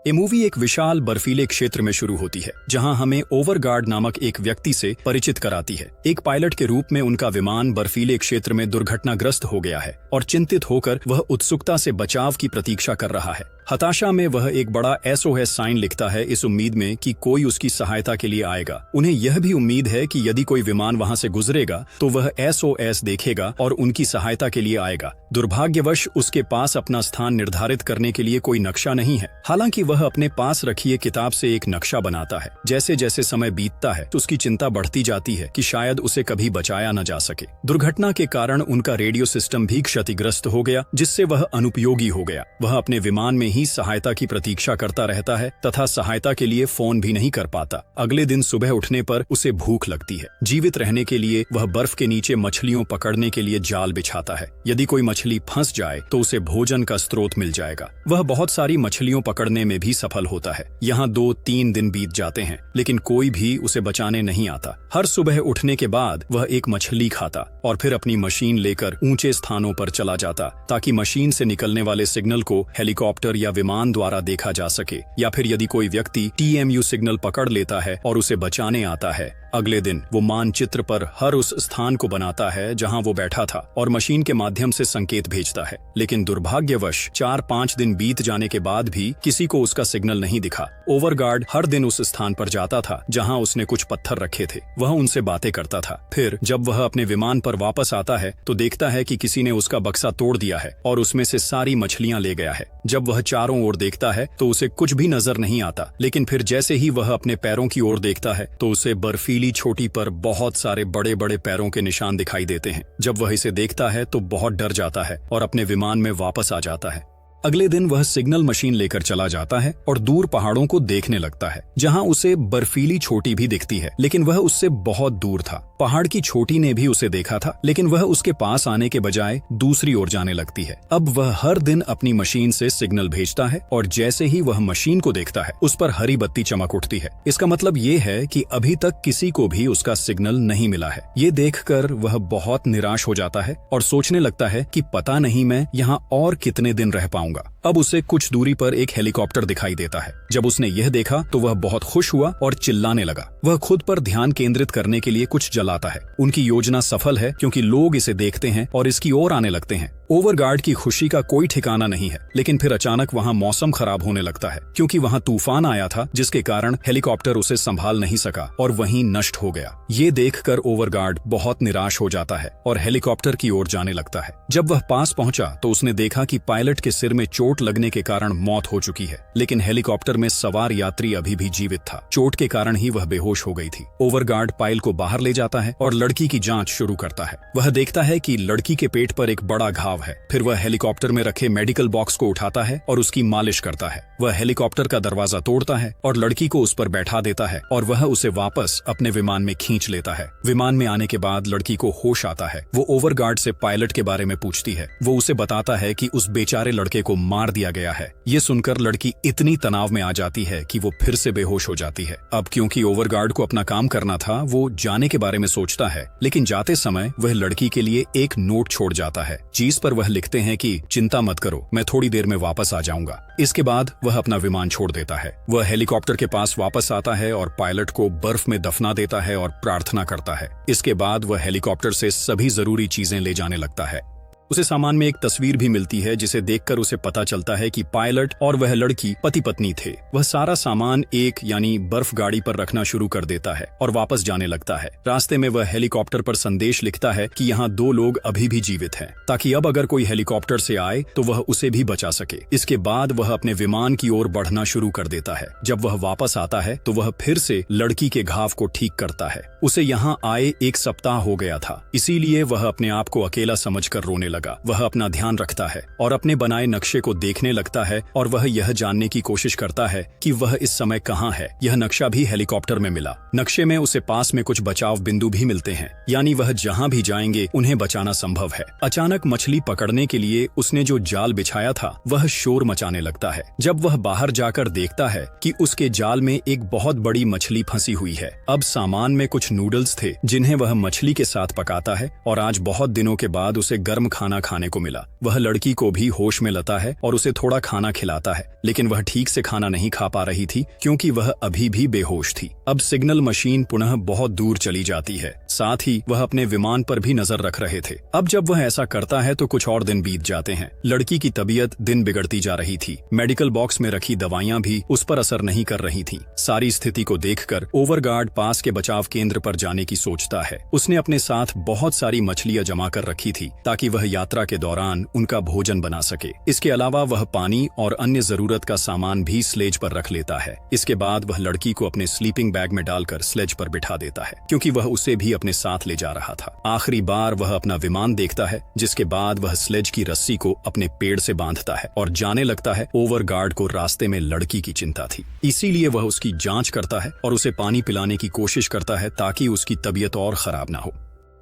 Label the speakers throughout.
Speaker 1: ये मूवी एक विशाल बर्फीले क्षेत्र में शुरू होती है जहां हमें ओवरगार्ड नामक एक व्यक्ति से परिचित कराती है। एक पायलट के रूप में उनका विमान बर्फीले क्षेत्र में दुर्घटनाग्रस्त हो गया है और चिंतित होकर वह उत्सुकता से बचाव की प्रतीक्षा कर रहा है। हताशा में वह एक बड़ा SOS साइन लिखता है, इस उम्मीद में कि कोई उसकी सहायता के लिए आएगा। उन्हें यह भी उम्मीद है कि यदि कोई विमान वहां से गुजरेगा तो वह SOS देखेगा और उनकी सहायता के लिए आएगा। दुर्भाग्यवश उसके पास अपना स्थान निर्धारित करने के लिए कोई नक्शा नहीं है। हालांकि वह अपने पास रखी एक किताब से एक नक्शा बनाता है। जैसे जैसे समय बीतता है तो उसकी चिंता बढ़ती जाती है कि शायद उसे कभी बचाया न जा सके। दुर्घटना के कारण उनका रेडियो सिस्टम भी क्षतिग्रस्त हो गया, जिससे वह अनुपयोगी हो गया। वह अपने विमान में ही सहायता की प्रतीक्षा करता रहता है तथा सहायता के लिए फोन भी नहीं कर पाता। अगले दिन सुबह उठने पर उसे भूख लगती है। जीवित रहने के लिए वह बर्फ के नीचे मछलियों पकड़ने के लिए जाल बिछाता है। यदि कोई मछली फंस जाए तो उसे भोजन का स्रोत मिल जाएगा। वह बहुत सारी मछलियों पकड़ने में भी सफल होता है। यहाँ 2-3 दिन बीत जाते हैं लेकिन कोई भी उसे बचाने नहीं आता। हर सुबह उठने के बाद वह एक मछली खाता और फिर अपनी मशीन लेकर ऊंचे स्थानों पर चला जाता ताकि मशीन से निकलने वाले सिग्नल को हेलीकॉप्टर या विमान द्वारा देखा जा सके, या फिर यदि कोई व्यक्ति TMU सिग्नल पकड़ लेता है और उसे बचाने आता है। अगले दिन वो मानचित्र पर हर उस स्थान को बनाता है जहां वो बैठा था और मशीन के माध्यम से संकेत भेजता है। लेकिन दुर्भाग्यवश 4-5 दिन बीत जाने के बाद भी किसी को उसका सिग्नल नहीं दिखा। ओवरगार्ड हर दिन उस स्थान पर जाता था जहां उसने कुछ पत्थर रखे थे। वह उनसे बातें करता था। फिर जब वह अपने विमान पर वापस आता है तो देखता है कि किसी ने उसका बक्सा तोड़ दिया है और उसमें से सारी मछलियां ले गया है। जब वह चारों ओर देखता है तो उसे कुछ भी नजर नहीं आता, लेकिन फिर जैसे ही वह अपने पैरों की ओर देखता है तो उसे बर्फीली चोटी पर बहुत सारे बड़े बड़े पैरों के निशान दिखाई देते हैं। जब वह इसे देखता है तो बहुत डर जाता है और अपने विमान में वापस आ जाता है। अगले दिन वह सिग्नल मशीन लेकर चला जाता है और दूर पहाड़ों को देखने लगता है जहां उसे बर्फीली चोटी भी दिखती है, लेकिन वह उससे बहुत दूर था। पहाड़ की चोटी ने भी उसे देखा था, लेकिन वह उसके पास आने के बजाय दूसरी ओर जाने लगती है। अब वह हर दिन अपनी मशीन से सिग्नल भेजता है और जैसे ही वह मशीन को देखता है उस पर हरी बत्ती चमक उठती है। इसका मतलब ये है कि अभी तक किसी को भी उसका सिग्नल नहीं मिला है। ये देखकर वह बहुत निराश हो जाता है और सोचने लगता है कि पता नहीं मैं यहाँ और कितने दिन रह पाऊंगा। अब उसे कुछ दूरी पर एक हेलीकॉप्टर दिखाई देता है। जब उसने यह देखा तो वह बहुत खुश हुआ और चिल्लाने लगा। वह खुद पर ध्यान केंद्रित करने के लिए कुछ जलाता है। उनकी योजना सफल है क्योंकि लोग इसे देखते हैं और इसकी ओर आने लगते हैं। ओवरगार्ड की खुशी का कोई ठिकाना नहीं है, लेकिन फिर अचानक वहां मौसम खराब होने लगता है क्योंकि वहां तूफान आया था जिसके कारण हेलीकॉप्टर उसे संभाल नहीं सका और वहीं नष्ट हो गया। ये देखकर ओवरगार्ड बहुत निराश हो जाता है और हेलीकॉप्टर की ओर जाने लगता है। जब वह पास पहुंचा तो उसने देखा कि पायलट के सिर में चोट लगने के कारण मौत हो चुकी है, लेकिन हेलीकॉप्टर में सवार यात्री अभी भी जीवित था। चोट के कारण ही वह बेहोश हो गई थी। ओवरगार्ड पायल को बाहर ले जाता है और लड़की की जांच शुरू करता है। वह देखता है कि लड़की के पेट पर एक बड़ा घाव है। फिर वह हेलीकॉप्टर में रखे मेडिकल बॉक्स को उठाता है और उसकी मालिश करता है। वह हेलीकॉप्टर का दरवाजा तोड़ता है और लड़की को उस पर बैठा देता है और वह उसे वापस अपने विमान में खींच लेता है। विमान में आने के बाद लड़की को होश आता है। वो ओवरगार्ड से पायलट के बारे में पूछती है। वो उसे बताता है कि उस बेचारे लड़के को मार दिया गया है। ये सुनकर लड़की इतनी तनाव में आ जाती है कि वो फिर से बेहोश हो जाती है। अब क्योंकि ओवरगार्ड को अपना काम करना था, वो जाने के बारे में सोचता है, लेकिन जाते समय वह लड़की के लिए एक नोट छोड़ जाता है जिस पर वह लिखते हैं कि चिंता मत करो, मैं थोड़ी देर में वापस आ जाऊंगा। इसके बाद वह अपना विमान छोड़ देता है। वह हेलीकॉप्टर के पास वापस आता है और पायलट को बर्फ में दफना देता है और प्रार्थना करता है। इसके बाद वह हेलीकॉप्टर से सभी जरूरी चीजें ले जाने लगता है। उसे सामान में एक तस्वीर भी मिलती है जिसे देखकर उसे पता चलता है कि पायलट और वह लड़की पति पत्नी थे। वह सारा सामान एक यानी बर्फ गाड़ी पर रखना शुरू कर देता है और वापस जाने लगता है। रास्ते में वह हेलीकॉप्टर पर संदेश लिखता है कि यहाँ 2 लोग अभी भी जीवित हैं, ताकि अब अगर कोई हेलीकॉप्टर से आए तो वह उसे भी बचा सके। इसके बाद वह अपने विमान की ओर बढ़ना शुरू कर देता है। जब वह वापस आता है तो वह फिर से लड़की के घाव को ठीक करता है। उसे यहाँ आए 1 सप्ताह हो गया था, इसीलिए वह अपने आप को अकेला समझकर रोने लगा। वह अपना ध्यान रखता है और अपने बनाए नक्शे को देखने लगता है और वह यह जानने की कोशिश करता है कि वह इस समय कहाँ है। यह नक्शा भी हेलीकॉप्टर में मिला। नक्शे में उसे पास में कुछ बचाव बिंदु भी मिलते हैं, यानी वह जहाँ भी जाएंगे उन्हें बचाना संभव है। अचानक मछली पकड़ने के लिए उसने जो जाल बिछाया था वह शोर मचाने लगता है। जब वह बाहर जाकर देखता है कि उसके जाल में एक बहुत बड़ी मछली फंसी हुई है। अब सामान में कुछ नूडल्स थे जिन्हें वह मछली के साथ पकाता है और आज बहुत दिनों के बाद उसे गर्म खाना खाना खाने को मिला। वह लड़की को भी होश में लाता है और उसे थोड़ा खाना खिलाता है, लेकिन वह ठीक से खाना नहीं खा पा रही थी क्योंकि वह अभी भी बेहोश थी। अब सिग्नल मशीन पुनः बहुत दूर चली जाती है, साथ ही वह अपने विमान पर भी नजर रख रहे थे। अब जब वह ऐसा करता है तो कुछ और दिन बीत जाते हैं। लड़की की तबीयत दिन बिगड़ती जा रही थी। मेडिकल बॉक्स में रखी दवाइयां भी उस पर असर नहीं कर रही थीं। सारी स्थिति को देखकर ओवरगार्ड पास के बचाव केंद्र पर जाने की सोचता है। उसने अपने साथ बहुत सारी मछलियां जमा कर रखी थी ताकि वह यात्रा के दौरान उनका भोजन बना सके। इसके अलावा वह पानी और अन्य जरूरत का सामान भी स्लेज पर रख लेता है। इसके बाद वह लड़की को अपने स्लीपिंग बैग में डालकर स्लेज पर बिठा देता है क्योंकि वह उसे भी अपने साथ ले जा रहा था। आखिरी बार वह अपना विमान देखता है, जिसके बाद वह स्लेज की रस्सी को अपने पेड़ से बांधता है और जाने लगता है। ओवरगार्ड को रास्ते में लड़की की चिंता थी, इसीलिए वह उसकी जांच करता है और उसे पानी पिलाने की कोशिश करता है ताकि उसकी तबीयत और खराब ना हो।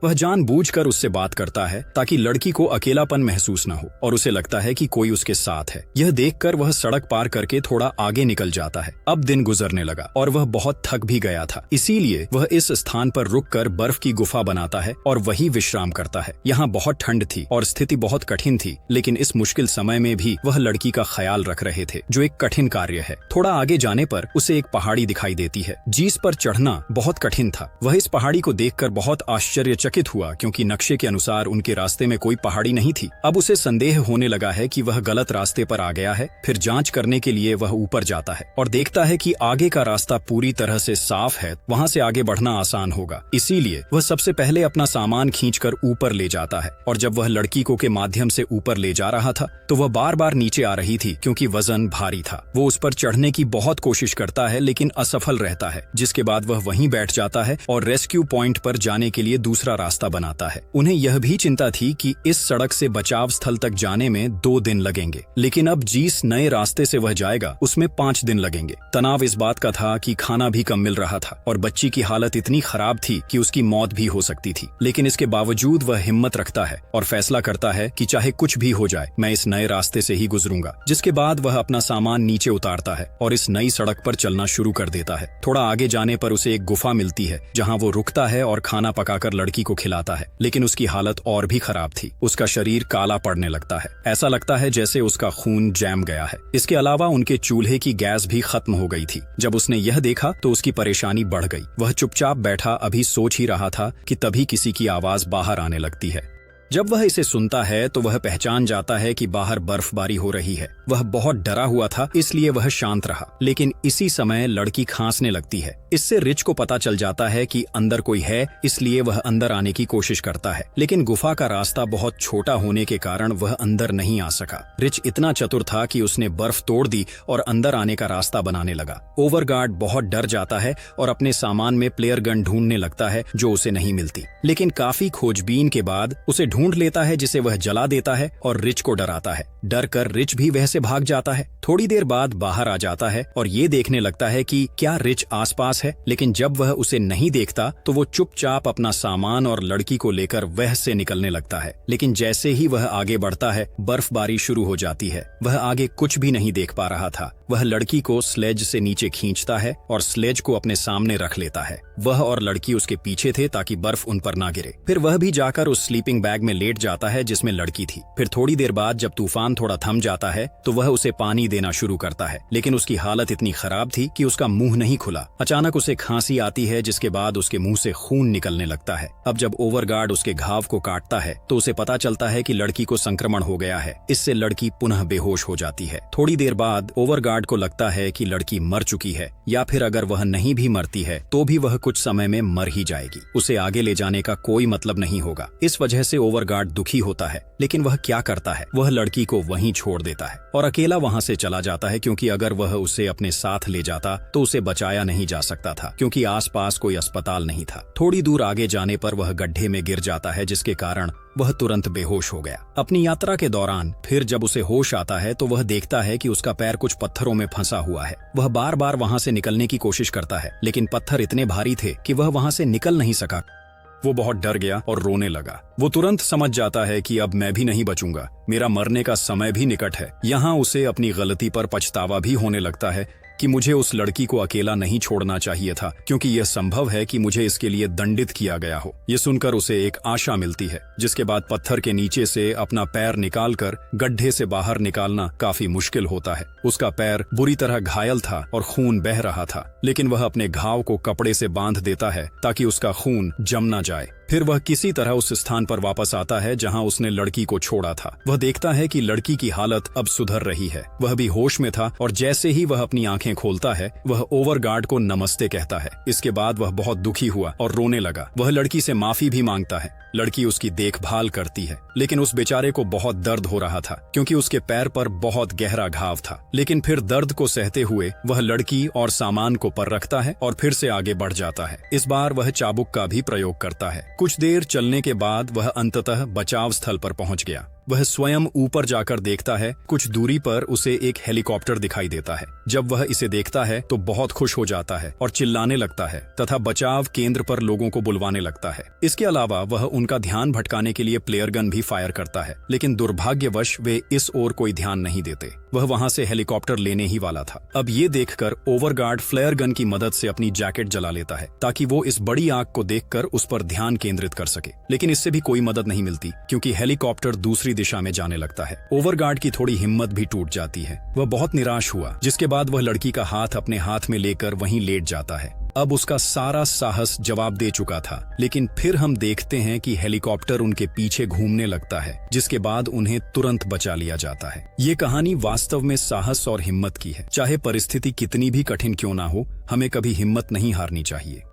Speaker 1: वह जानबूझकर उससे बात करता है ताकि लड़की को अकेलापन महसूस न हो और उसे लगता है कि कोई उसके साथ है। यह देखकर वह सड़क पार करके थोड़ा आगे निकल जाता है। अब दिन गुजरने लगा और वह बहुत थक भी गया था, इसीलिए वह इस स्थान पर रुककर बर्फ की गुफा बनाता है और वही विश्राम करता है। यहाँ बहुत ठंड थी और स्थिति बहुत कठिन थी, लेकिन इस मुश्किल समय में भी वह लड़की का ख्याल रख रहे थे, जो एक कठिन कार्य है। थोड़ा आगे जाने पर उसे एक पहाड़ी दिखाई देती है, जिस पर चढ़ना बहुत कठिन था। वह इस पहाड़ी को देखकर बहुत आश्चर्यचकित हुआ क्योंकि नक्शे के अनुसार उनके रास्ते में कोई पहाड़ी नहीं थी। अब उसे संदेह होने लगा है कि वह गलत रास्ते पर आ गया है। फिर जांच करने के लिए वह ऊपर जाता है और देखता है कि आगे का रास्ता पूरी तरह से साफ है, वहां से आगे बढ़ना आसान होगा। इसीलिए वह सबसे पहले अपना सामान खींचकर ऊपर ले जाता है और जब वह लड़की को के माध्यम से ऊपर ले जा रहा था तो वह बार बार नीचे आ रही थी क्योंकि वजन भारी था। वो उस पर चढ़ने की बहुत कोशिश करता है लेकिन असफल रहता है, जिसके बाद वह वहीं बैठ जाता है और रेस्क्यू पॉइंट पर जाने के लिए दूसरा रास्ता बनाता है। उन्हें यह भी चिंता थी कि इस सड़क से बचाव स्थल तक जाने में 2 दिन लगेंगे, लेकिन अब जिस नए रास्ते से वह जाएगा उसमें 5 दिन लगेंगे। तनाव इस बात का था कि खाना भी कम मिल रहा था और बच्ची की हालत इतनी खराब थी कि उसकी मौत भी हो सकती थी, लेकिन इसके बावजूद वह हिम्मत रखता है और फैसला करता है कि चाहे कुछ भी हो जाए मैं इस नए रास्ते से ही गुजरूंगा। जिसके बाद वह अपना सामान नीचे उतारता है और इस नई सड़क पर चलना शुरू कर देता है। थोड़ा आगे जाने पर उसे एक गुफा मिलती है जहाँ वो रुकता है और खाना पकाकर लड़की को खिलाता है, लेकिन उसकी हालत और भी खराब थी। उसका शरीर काला पड़ने लगता है, ऐसा लगता है जैसे उसका खून जैम गया है। इसके अलावा उनके चूल्हे की गैस भी खत्म हो गई थी। जब उसने यह देखा तो उसकी परेशानी बढ़ गई। वह चुपचाप बैठा अभी सोच ही रहा था कि तभी किसी की आवाज बाहर आने लगती है। जब वह इसे सुनता है तो वह पहचान जाता है कि बाहर बर्फबारी हो रही है। वह बहुत डरा हुआ था, इसलिए वह शांत रहा, लेकिन इसी समय लड़की खांसने लगती है। इससे रिच को पता चल जाता है कि अंदर कोई है, इसलिए वह अंदर आने की कोशिश करता है, लेकिन गुफा का रास्ता बहुत छोटा होने के कारण वह अंदर नहीं आ सका। रिच इतना चतुर था कि उसने बर्फ तोड़ दी और अंदर आने का रास्ता बनाने लगा। ओवरगार्ड बहुत डर जाता है और अपने सामान में प्लेयर गन ढूंढने लगता है जो उसे नहीं मिलती, लेकिन काफी खोजबीन के बाद उसे ढूंढ लेता है, जिसे वह जला देता है और रिच को डराता है। डर कर रिच भी वह से भाग जाता है। थोड़ी देर बाद बाहर आ जाता है और ये देखने लगता है कि क्या रिच आसपास है, लेकिन जब वह उसे नहीं देखता तो वो चुपचाप अपना सामान और लड़की को लेकर वह से निकलने लगता है। लेकिन जैसे ही वह आगे बढ़ता है बर्फबारी शुरू हो जाती है। वह आगे कुछ भी नहीं देख पा रहा था। वह लड़की को स्लेज से नीचे खींचता है और स्लेज को अपने सामने रख लेता है। वह और लड़की उसके पीछे थे ताकि बर्फ उन पर ना गिरे। फिर वह भी जाकर उस स्लीपिंग बैग में लेट जाता है जिसमें लड़की थी। फिर थोड़ी देर बाद जब तूफान थोड़ा थम जाता है तो वह उसे पानी देना शुरू करता है, लेकिन उसकी हालत इतनी खराब थी कि उसका मुंह नहीं खुला। अचानक उसे खांसी आती है, जिसके बाद उसके मुंह से खून निकलने लगता है। अब जब ओवरगार्ड उसके घाव को काटता है तो उसे पता चलता है कि लड़की को संक्रमण हो गया है। इससे लड़की पुनः बेहोश हो जाती है। थोड़ी देर बाद ओवरगार्ड को लगता है कि लड़की मर चुकी है, या फिर अगर वह नहीं भी मरती है तो भी वह कुछ समय में मर ही जाएगी। उसे आगे ले जाने का कोई मतलब नहीं होगा। इस वजह से ओवरगार्ड दुखी होता है, लेकिन वह क्या करता है, वह लड़की को वहीं छोड़ देता है और अकेला वहां से चला जाता है, क्योंकि अगर वह उसे अपने साथ ले जाता तो उसे बचाया नहीं जा सकता था, क्योंकि आसपास कोई अस्पताल नहीं था। थोड़ी दूर आगे जाने पर वह गड्ढे में गिर जाता है, जिसके कारण वह तुरंत बेहोश हो गया। अपनी यात्रा के दौरान फिर जब उसे होश आता है तो वह देखता है कि उसका पैर कुछ पत्थरों में फंसा हुआ है। वह बार बार वहां से निकलने की कोशिश करता है, लेकिन पत्थर इतने भारी थे कि वह वहां से निकल नहीं सका। वो बहुत डर गया और रोने लगा। वो तुरंत समझ जाता है कि अब मैं भी नहीं बचूंगा, मेरा मरने का समय भी निकट है। यहाँ उसे अपनी गलती पर पछतावा भी होने लगता है, कि मुझे उस लड़की को अकेला नहीं छोड़ना चाहिए था, क्योंकि यह संभव है कि मुझे इसके लिए दंडित किया गया हो। ये सुनकर उसे एक आशा मिलती है, जिसके बाद पत्थर के नीचे से अपना पैर निकालकर गड्ढे से बाहर निकालना काफी मुश्किल होता है। उसका पैर बुरी तरह घायल था और खून बह रहा था, लेकिन वह अपने घाव को कपड़े से बांध देता है ताकि उसका खून जम ना जाए। फिर वह किसी तरह उस स्थान पर वापस आता है जहां उसने लड़की को छोड़ा था। वह देखता है कि लड़की की हालत अब सुधर रही है। वह भी होश में था और जैसे ही वह अपनी आंखें खोलता है, वह ओवरगार्ड को नमस्ते कहता है। इसके बाद वह बहुत दुखी हुआ और रोने लगा। वह लड़की से माफी भी मांगता है। लड़की उसकी देखभाल करती है, लेकिन उस बेचारे को बहुत दर्द हो रहा था क्योंकि उसके पैर पर बहुत गहरा घाव था। लेकिन फिर दर्द को सहते हुए वह लड़की और सामान को पर रखता है और फिर से आगे बढ़ जाता है। इस बार वह चाबुक का भी प्रयोग करता है। कुछ देर चलने के बाद वह अंततः बचाव स्थल पर पहुंच गया। वह स्वयं ऊपर जाकर देखता है। कुछ दूरी पर उसे एक हेलीकॉप्टर दिखाई देता है। जब वह इसे देखता है तो बहुत खुश हो जाता है और चिल्लाने लगता है तथा बचाव केंद्र पर लोगों को बुलवाने लगता है। इसके अलावा वह उनका ध्यान भटकाने के लिए प्लेयर गन भी फायर करता है, लेकिन दुर्भाग्यवश वे इस ओर कोई ध्यान नहीं देते। वह वहां से हेलीकॉप्टर लेने ही वाला था। अब ये देखकर ओवरगार्ड फ्लेयर गन की मदद से अपनी जैकेट जला लेता है ताकि वो इस बड़ी आग को देखकर उस पर ध्यान केंद्रित कर सके, लेकिन इससे भी कोई मदद नहीं मिलती क्योंकि हेलीकॉप्टर दूसरी दिशा में जाने लगता है। ओवरगार्ड की थोड़ी हिम्मत भी टूट जाती है। वह बहुत निराश हुआ, जिसके बाद वह लड़की का हाथ अपने हाथ में लेकर वहीं लेट जाता है। अब उसका सारा साहस जवाब दे चुका था, लेकिन फिर हम देखते हैं कि हेलीकॉप्टर उनके पीछे घूमने लगता है, जिसके बाद उन्हें तुरंत बचा लिया जाता है। ये कहानी वास्तव में साहस और हिम्मत की है। चाहे परिस्थिति कितनी भी कठिन क्यों ना हो, हमें कभी हिम्मत नहीं हारनी चाहिए।